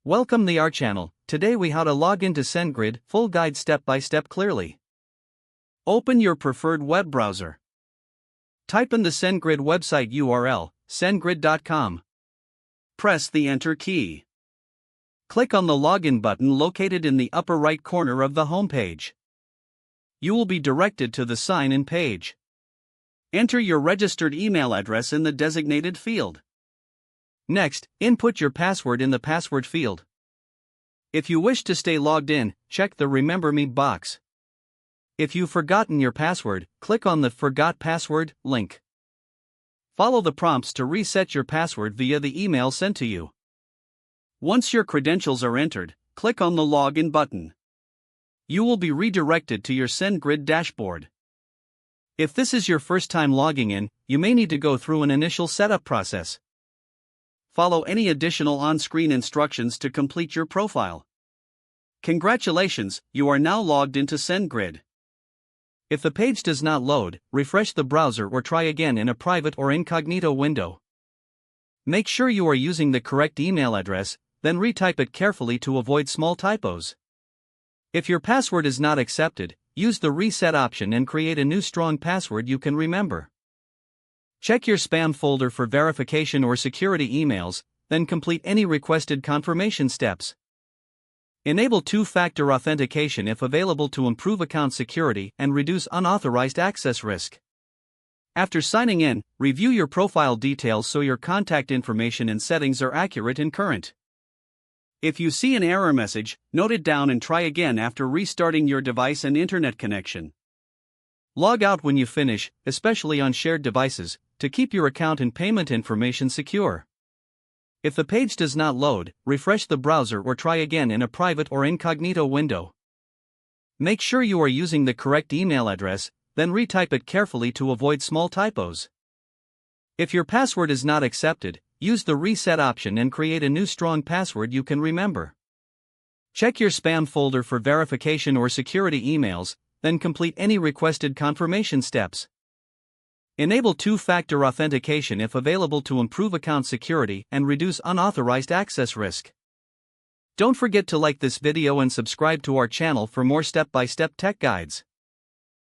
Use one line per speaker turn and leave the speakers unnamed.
Welcome to our channel. Today we how to log into SendGrid, full guide step by step clearly. Open your preferred web browser. Type in the SendGrid website URL, sendgrid.com. Press the enter key. Click on the login button located in the upper right corner of the home page. You will be directed to the sign in page. Enter your registered email address in the designated field. Next, input your password in the password field. If you wish to stay logged in, check the Remember Me box. If you've forgotten your password, click on the Forgot Password link. Follow the prompts to reset your password via the email sent to you. Once your credentials are entered, click on the Login button. You will be redirected to your SendGrid dashboard. If this is your first time logging in, you may need to go through an initial setup process. Follow any additional on-screen instructions to complete your profile. Congratulations, you are now logged into SendGrid. If the page does not load, refresh the browser or try again in a private or incognito window. Make sure you are using the correct email address, then retype it carefully to avoid small typos. If your password is not accepted, use the reset option and create a new strong password you can remember. Check your spam folder for verification or security emails, then complete any requested confirmation steps. Enable two-factor authentication if available to improve account security and reduce unauthorized access risk. After signing in, review your profile details so your contact information and settings are accurate and current. If you see an error message, note it down and try again after restarting your device and internet connection. Log out when you finish, especially on shared devices, to keep your account and payment information secure. If the page does not load, refresh the browser or try again in a private or incognito window. Make sure you are using the correct email address, then retype it carefully to avoid small typos. If your password is not accepted, use the reset option and create a new strong password you can remember. Check your spam folder for verification or security emails, then complete any requested confirmation steps. Enable two-factor authentication if available to improve account security and reduce unauthorized access risk. Don't forget to like this video and subscribe to our channel for more step-by-step tech guides.